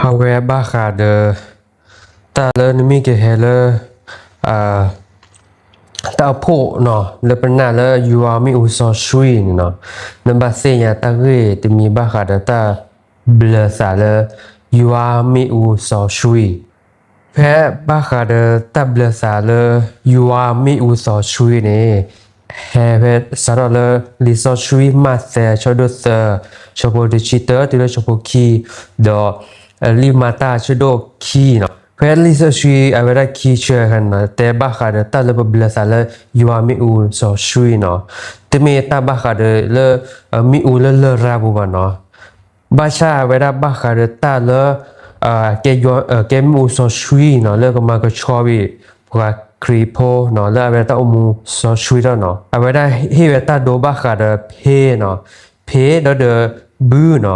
However, ta le mi ke hele ta po no le pernah le yuami uso shui no namba se ya ta ge te mi ba kha da ta ble sa le yuami uso shui phe ba kha da ta ble sa le yuami uso shui ne have sa le li so shui ma se chodo se chopo digital ti le chopo ki do li mata chodo ki no Fairly so shui avera kiche han te ba kha de ta le bla sa le yuami u so shui no te me ta ba kha de le mi u le ra bu ba no ba sha avera ba kha de ta le ke yo ke mu so shui no le ko ma ko cho bi kwa kripo no le avera ta mu so shui no avera he ta do ba kha de phe no phe de bu no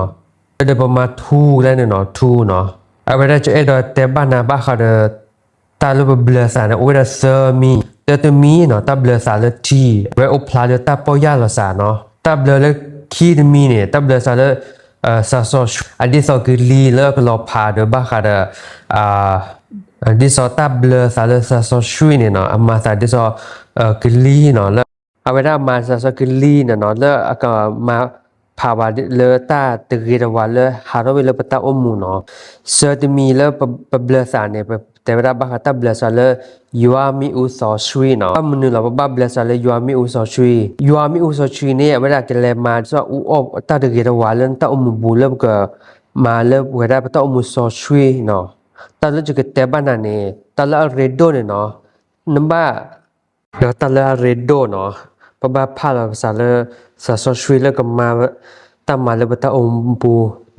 de ba ma thu le no thu no avera che edo te bana ba kha de ta lo bla sa na ora se mi te mi no ta bla sa le ti we o pla de ta po ya lo sa no ta bla le ki de mi ne ta bla sa le sa so adi so ki li le ko lo pha de ba kha de di so ta bla sa le sa so shui ne no ama sa di so ki li no le avera ma sa so ki li no le aka maภาวะเลตาตรีดวาเลหาโรเวลปตาอมูเนาะเซตมีเลปเบลสาเนี่ยแต่เวลาบาคาตาเบลสาเลยูอามิอุสอชุยเนาะมนุเราบาเบลสาเลยูอามิอุสอชุยยูอามิอุสอชุยเนี่ยเวลาเกเลมาซออูออกตาตรีดวาเลตาอมูบูเลก็มาเลเวลาปตาอมูสอชุยเนาะตาเลจะเกเตบานาเนี่ยตาเลเรโดเนี่ยเนาะนัมบาเดตาเลเรโดเนาะปะบาพาลาภาษาเลสะสอชุยเลก็มาตามาเลปตาอมปู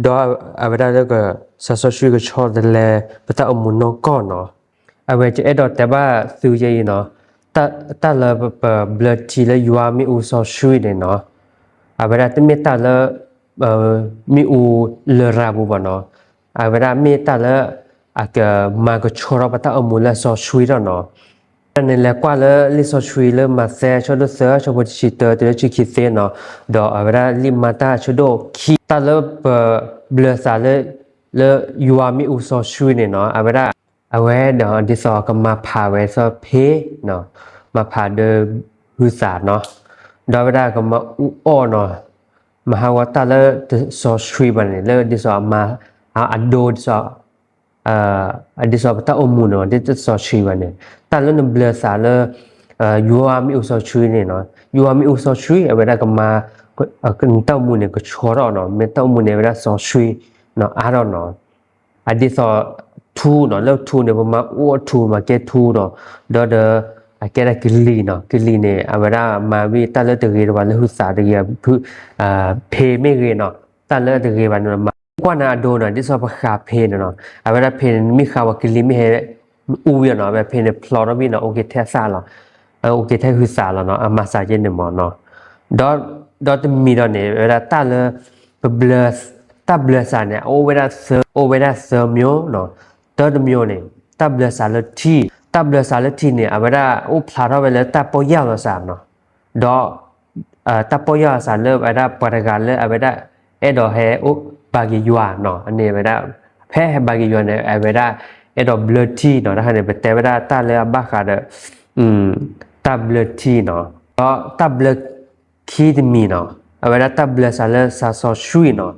ดออเวดาเลก็สะสอชุยก็ชอดแลปตาอมนอกอเนาะอเวจะเอดอแต่ว่าซื้อใหญ่เนาะตาเลเบลทีเลยูอามิอุสอชุยเนาะอเวดาตเมตาเลมีอูเลราบูบเนาะอเวดาเมตาเลอะกะมาก็ชอรปตาอมเลสอชุยเนาะนั่นแหละกว่าเลยลิซอชุยเลยมาแซ่ชอดเสือชอบชิเตอร์ตัวชิคิเซเนาะดอกเวลาลิมาตาชอดคีตาเลยเบลซาเลยยูอามิอุซอชุยเนาะเวลาเดี๋ยวดิซอก็มาพาเวซอเพเนาะมาพาเดหุสาเนาะดอกเวลาก็มาอุอ้อเนาะมหาวตาเลยซอชุยบันเนี่ยเลยดิซอมาเอาอโดดิซอดิซอปตาอมูเนาะดิซอชุยบันเนี่ยตาเลนเบลซาเลยูอามิอุซอชุยเนี่ยเนาะยูอามิอุซอชุยเวลาก็มากันเต้ามูเนี่ยก็ชอรอเนาะเมเต้ามูเนี่ยเวลาซอชุยเนาะอารอเนาะอดิซอทูเนาะแล้วทูเนี่ยประมาณอ้อทูมาเกทูเนาะดอเดแกได้กิลีเนาะกิลีเนี่ยเวลามาวิตาเลตะเกรวันเลหุสาตะเกพุเพเมเกเนาะตาเลตะเกวันมากว่านาโดเนาะดิซอปะคาเพเนาะเวลาเพมีข่าวว่ากิลีมีเฮอูเนาะแบบเพนพลอรบิเนาะโอเคแท้ซาเนาะโอเคแท้คือซาแล้วเนาะมาซาเจนเนาะเนาะดอตมีเนาะเนี่ยเวลาตาเลเบลสตาเบลซาเนี่ยโอเวลาเซอร์มิโอเนาะตอดมิโอเนี่ยตาเบลซาเลทีตาเบลซาเลทีเนี่ยเวลาโอพลาราเวลาตาปอยาลซาเนาะดอตาปอยาซาเลเวลาปะกาเลเวลาเอดอเฮโอบากิยัวเนาะอันนี้เวลาแพ้บากิยัวเนี่ยเวลาเอดอบเลทีเนาะนะฮะเนี่ยแต่เวลาตาเลบาคาเดตาเบลทีเนาะก็ตาเบลคีดมีเนาะเวลาตาเบลซาเลซาซอชุยเนาะ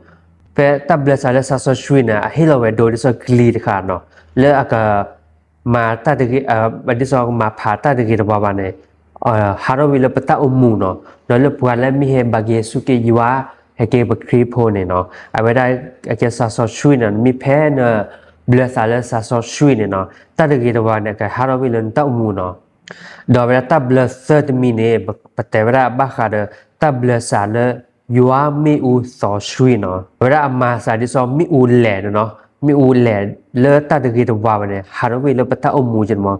เปตาเบลซาเลซาซอชุยเนี่ยให้เราเวโดดิซอกลีดค่ะเนาะแล้วก็มาตาตะกี้บัดดิซอมาพาตาตะกี้ตะบาบาเนี่ยฮารวิลปตาอมูเนาะแล้วเลปวาและมีเฮบาเกสุเกยัวเฮเกบครีโพเนี่ยเนาะเวลาเกซาซอชุยเนี่ยมีแพ้เนาะเบลซาเลซาซอชุยเนี่ยเนาะตาตะกี้ตะบาเนี่ยก็ฮารวิลตาอมูเนาะดอกเวลาตาเบลเซอร์ตมีเนี่ยปแต่เวลาบาคาเดตาเบลซาเลยูอามิอุซอชุยเนาะเวลามาซาดิซอมิอูแหลเนาะมิอูแหลเลตาตะกี้ตะบาเนี่ยฮารวิลปตาอมูจันมอ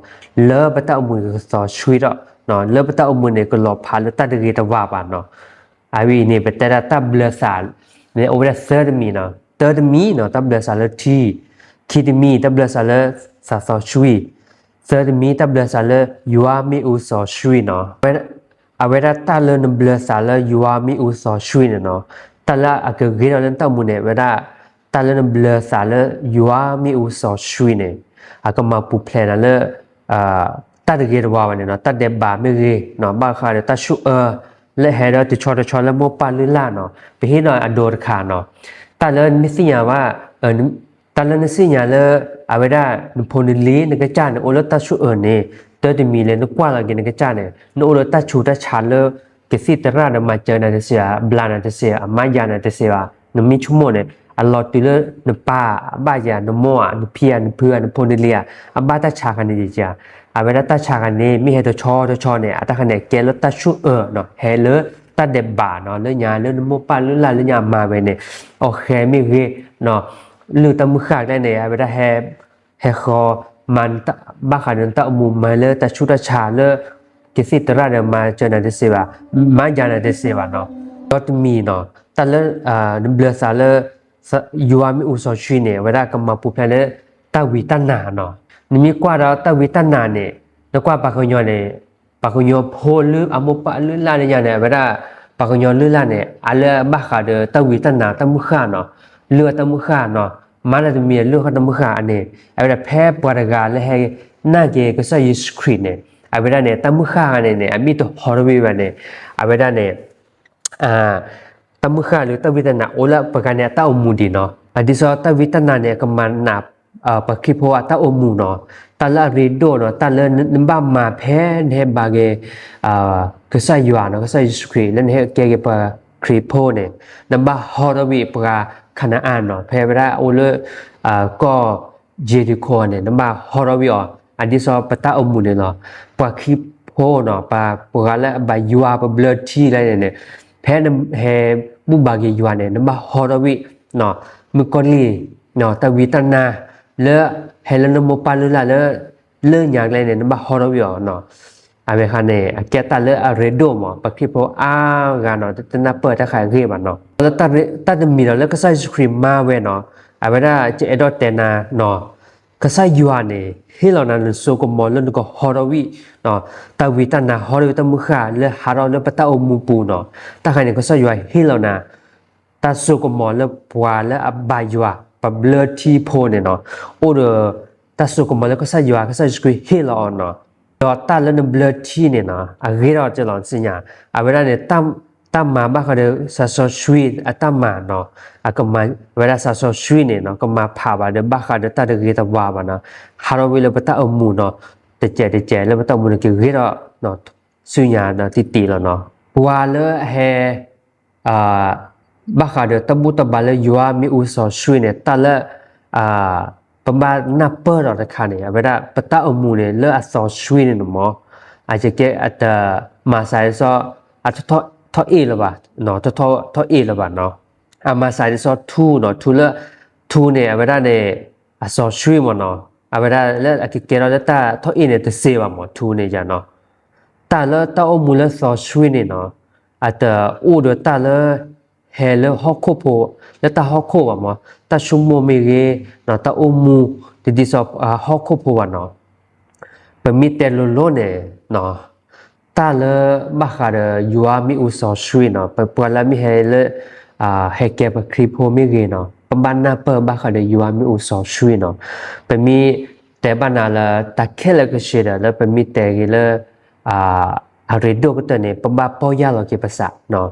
เลปตาอมูก็ซอชุยเนาะเลปตาอมูเนี่ยก็ลอพาเลตาตะกี้ตะบาบาเนาะอาวีเนี่ยปแต่ตาเบลซาเนี่ยโอเวลาเซอร์ตมีเนาะเตอร์ตมีเนาะตาเบลซาเลทีคิดมีตาเบลซาเลซาซอชุยเซอร์มีตาเบลซาเลยูอามิอุซอชุยเนาะเวลาตาเลนเบลซาเลยูอามิอุซอชุยเนาะตาละอะกะเกเนาะตามูเนี่ยเวลา ตาเลนเบลสาเลยูอามีอุสอชุยเนอะก็มาปูเพลนเลตัดเกดว่าวันเนาะตัดเดบาเมเกเนาะบาคาเดตัดชูและเฮดติชอตชอและโมปาลุลาเนาะไปเฮ็ดเนาะอโดรคาเนาะตาเลนิสิญาว่าตาเลนิสิญาเลอาเวดานพนิลีนกะจานโอลตัดชูเนเตติมีเลนกว่าละเกนกะจานเนโนโอลตัดชูตัดชาเลเกสิตระดมาเจอนาเตเซียบลานาเตเซียมายานาเตเซียนมีชั่วโมงเนอัลลอฮ์ติเลนปาบายานโมอะนเพียนเพื่อนพนิเลียอบาตาชากันนี่จ้ะอาเวลาตาชากันนี่มีเฮตชอเนี่ยอะตะคันเนี่ยเกลตัดชูเนาะเฮเลตัดเดบาเนาะเลญาเลนโมปาลลาเลญามาเวเนี่ยโอเคมีเกเนาะลือตะมุขากได้เนี่ยอาเวลาเฮคอมันตะบาคานันตะมุมาเลตัดชูตัดชาเลกิสิตระเดมาเจนาเดเซวามายานาเดเซวาเนาะดอตมีเนาะตะเลเบลซาเลยูอามิอุซอชีเนี่ยเวลากำมาปูเพลตะวิตันนาเนาะนี่มีกว่าเราตะวิตันนาเนี่ยแล้วกว่าปากญอเนี่ยปากญอโพลืออโมปะลือลาเนี่ยเวลาปากญอลือลาเนี่ยอะเลบาคาเดตะวิตันนาตะมุขาเนาะเลือตะมุขาเนาะมาละมีเลือตะมุขาอันนี้เวลาแพ้ปวดกาและให้นาเกก็ใส่ยิสครีเนี่ยเวลาเนี่ยตะมุขาเนี่ยมีตัวฮอร์วีเนี่ยเวลาเนี่ยตะมุขะหรือตะวิตนะโอละประกันเนี่ยตะอมูดีเนาะอันที่2ตะวิตนะเนี่ยก็มันนับปะคิโพอะตะอมูเนาะตะละรีโดเนาะตะละนบามาแพนเฮบาเกก็ใส่ยัวเนาะก็ใส่สครีแล้วเฮเกเกปะครีโพเนี่ยนบาฮอรวีปะคณะอ่านเนาะแพเวลาโอละก็เจดิโคเนี่ยนบาฮอรวีอันที่2ปะตะอมูเนี่ยเนาะปะคิโพเนาะปะละบายัวปะเบลทีอะไรเนี่ยแพนเฮบุบาเกยัวเนี่ยนบาฮอรวีเนาะมุกอลีเนาะตะวิตนาเลเฮลนโมปาลุลาเลอย่างไรเนี่ยนบาฮอรวีเนาะอาเวคาเนี่ยแกตาเลอะเรโดมปะคิโพกาเนาะตะนาเปิดตะขายเกบเนาะแล้วตะมีแล้วก็ใส่สครีมมาเวเนาะอาเวลาเจเอดอเตนาเนาะก็ใส่ยัวเนี่ยเฮลนันโซกมอลแล้วก็ฮอรวีเนาะตะวิตนาฮอรวีตะมุขะเลฮารอเลปะตะอมูปูเนาะตะขายเนี่ยก็ใส่ยัวเฮลนาตาสุกมอลและปวาและอบายัวปะเบลทีโพเนี่ยเนาะโอเดตาสุกมอลแล้วก็ใส่ยัวก็ใส่สกุยเฮลอนเนาะดอตาแล้วเบลทีเนี่ยเนาะอะเกรอจะหลอนสิญาอะเวลาเนี่ยตั้มมาบ้าเขาเดซาซอชวีอะตั้มมาเนาะอะก็มาเวลาซาซอชวีเนี่ยเนาะก็มาพาบาเดบ้าเขาเดตาเดเกตะวาบานะฮารอวิเลปะตะอมูเนาะเตเจแล้วปะตะอมูเนี่ยเกรอเนาะสุญาเนาะติแล้วเนาะวาเลเฮบาคาเดตะบุตะบาเลยัวมีอุซอชุยเนี่ยตะละปะบานับเปอร์ดอกตะคาเนี่ยเวลาปะตะอมูเนี่ยเลอซอชุยเนี่ยเนาะอาจจะเกอะตะมาไซซออะทอเอละบาเนาะทอเอละบาเนาะอะมาไซซอทูเนาะทูละทูเนี่ยเวลาเนี่ยอะซอชุยมเนาะอะเวลาเลอะเกเราตะทอเอเนี่ยตะเซบามทูเนี่ยจ้ะเนาะตะละตะอมูเลซอชุยเนี่ยเนาะอะตะอูดตะละเฮลฮอกโคโพแล้วตาฮอกโคว่ามาตาชุมโมเมเกเนาะตาโอมูดิซอฮอกโคโพว่าเนาะปะมีเตโลโลเนเนาะตาเลบาคาเดยัวมีอุซอชุยเนาะปะปวลามีเฮเลเฮเกปะคริโพเมเกเนาะปะบานาเปบาคาเดยัวมีอุซอชุยเนาะปะมีแต่บานาละตาเคเลกเชดแล้วปะมีเตเกเลอะเรโดก็ตะเนปะบาปอยาลอเกปะสะเนาะ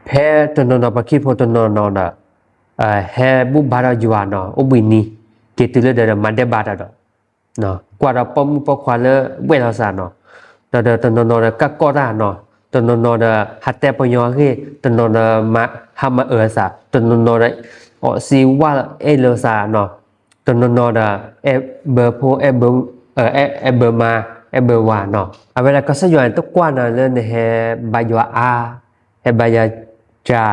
แพ้ตนนปะคิโพตนนนะแฮบุบารายัวเนาะอุบินีเกตุเลเดมันเดบาดาดเนาะกว่าเราปมปควาเลเวลาซาเนาะตนนกะกอราเนาะตนนฮัตเตปยอเกตนนมาฮามาซาตนนอซีวาเอเลซาเนาะตนนเอเบอร์โพเอเบอเบอร์มาเอเบอร์วาเนาะเวลาก็สยวนตกว่านะเลเฮบายัวอาเฮบายาจา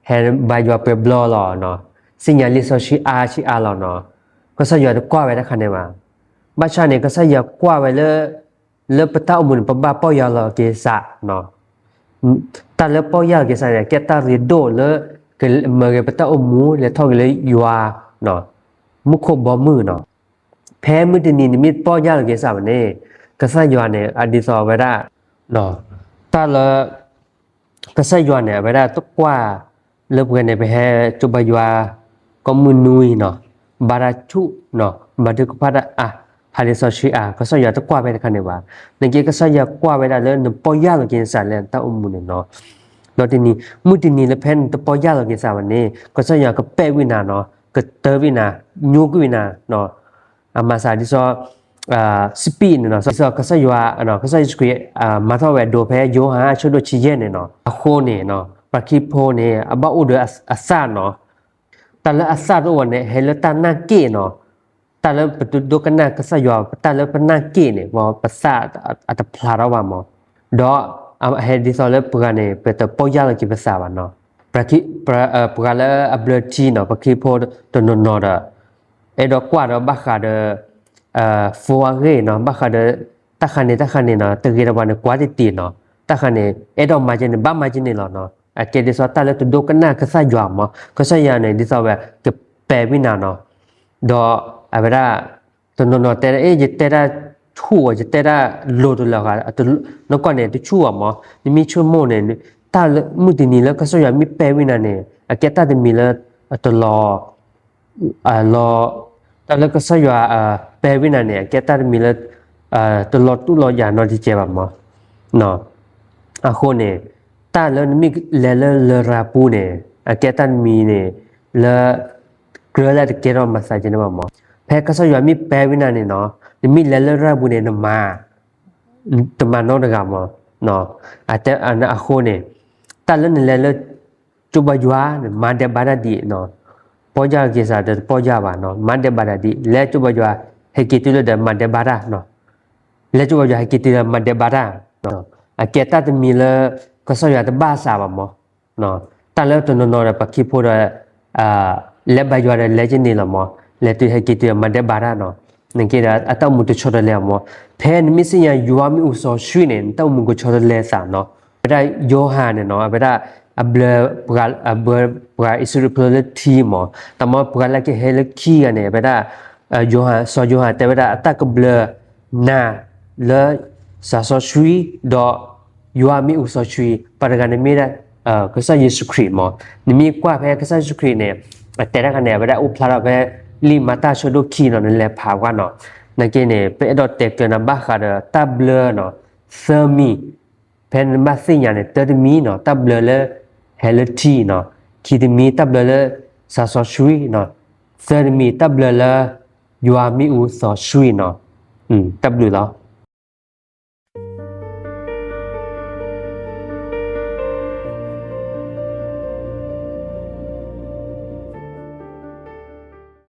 เฮบายว่าเปบลอลอเนาะสิญญาลิโซชิอาลอเนาะก็สยอดกว่าไว้นะคะเนี่ยมาบาชาเนี่ยก็สยอกว่าไว้เลปะตะอมุนปะบาปอยาลอเกสะเนาะตาเลปอยาเกสะเนี่ยเกตาริโดเลเกเมเกปะตะอมูเลทอกเลยัวเนาะมุขบ่มือเนาะแพ้มือตินีนิมิตปอยาลเกสะเนี่ยก็สยอเนี่ยอดิซอไว้ได้เนาะตาเลก็ใส่ยัวเนี่ยเวลาตกว่า เลิกกันไปให้จุบยัวก็มุนุยเนาะบาราชุเนาะบาดึกพัดพาริสชีก็สอยตะกว่าไปคันนี่ว่าในเกก็สอยกว่าไปได้เลยนปอยาลกินสารแล้วตาอุมุนเนาะแล้วทีนี้มุตินี้แล้วเพิ่นตะปอยาลกินสารวันนี้ก็สอยก็เปวินาเนาะก็เตวินาญูกวินาเนาะมาซาดิซอสปีนเนาะซอก็สอยเนาะก็สอยสกรีมาทอเวโดเพโยหาชุดชิเยเนาะอะโคเนเนาะปะคิโพเนอบาอุดอัสซาเนาะตะละอัสซาโอเนเฮลตานาเกเนาะตะละปตุโดกันนาก็สอยตะละปนาเกเนวอปะซาอัตพลาราวามอดอเฮดิซอเลปกาเนเปตปอยาลกิภาษาวาเนาะปะคิปกาละอับเลทีเนาะปะคิโพตโนโนดเอดอกว่าดบะคาเดฟัวเรเนาะบะคาเดตะคันเนเนาะตะกีระวันกว่าติเนาะตะคันเนเอดอมาจินบะมาจินเนเนาะเกดิซอตะละตุโดกันนาก็สะยวามอก็สะยาเนดิซอเวกะเปวินาเนาะดออะเวราตโนโนเตเอเจเตราชูเจเตราโลตุละกะอะตุนกอเนตุชูอ่ะมอนิมีชูโมเนตะมุตินีแล้วก็สะยามีเปวินาเนอะเกตะเดมีละอะตุลอลอตะละก็สะยาเปวินาเนเกตะเดมีละตุลอตุลอยานอดิเจบามอเนาะอะโคเนตาเลมีเลราปูเนอะเกตันมีเนเลเกรลาเกรอมาซาจเนบามอเพก็สยามีเปวินาเนเนาะมีเลราปูเนนมาตมาโนดกามอเนาะอะเตอะโคเนตาเลจุบยัวมาเดบาราดีเนาะปอยาเกซาเดปอยาบาเนาะมาเดบาราดีเลจุบยัวเฮกิตุเลเดมาเดบาราเนาะเลจุบยัวเฮกิตุเลมาเดบาราเนาะอะเกตันมีเลก็สอยตะบาซาบามอเนาะตะเลตโนโนระปะคิโพระเลบายอระเลจินีละมอเลตุเฮกิติมาเดบาราเนาะนังเกดาอะตะมุตุชอระเลมอเพนมิสิยายูอามิอุซอชุยเนตะมุกุชอระเลซาเนาะเวลาโยฮานเนาะเวลาอับเลปราอิสรุเพลทีมอตะมอปราละเกเฮลคีอะเนเวลาโยฮานซอโยฮานแต่เวลาอะตะกเบลนาเลซาซอชุยดอยูอามิอุซอชุยปรกันมีได้ก็ซะเยซูคริสต์มอนิมีกว่าแพ้ก็ซะเยซูคริสต์เนี่ยแต่ละกันเนี่ยเวลาอุพลาระเวลิมาตาชโดคีเนาะนั่นแหละภาวะเนาะนั่นเกเนี่ยเปดอเตกนะบาคาเดตับเลเนาะเซมีเพนมาสิญาเนี่ยตดมีเนาะตับเลเลเฮลทีเนาะคีดมีตับเลเลซาซอชุยเนาะเซมีตับเลเลยูอามิอุซอชุยเนาะตับเลเนาะ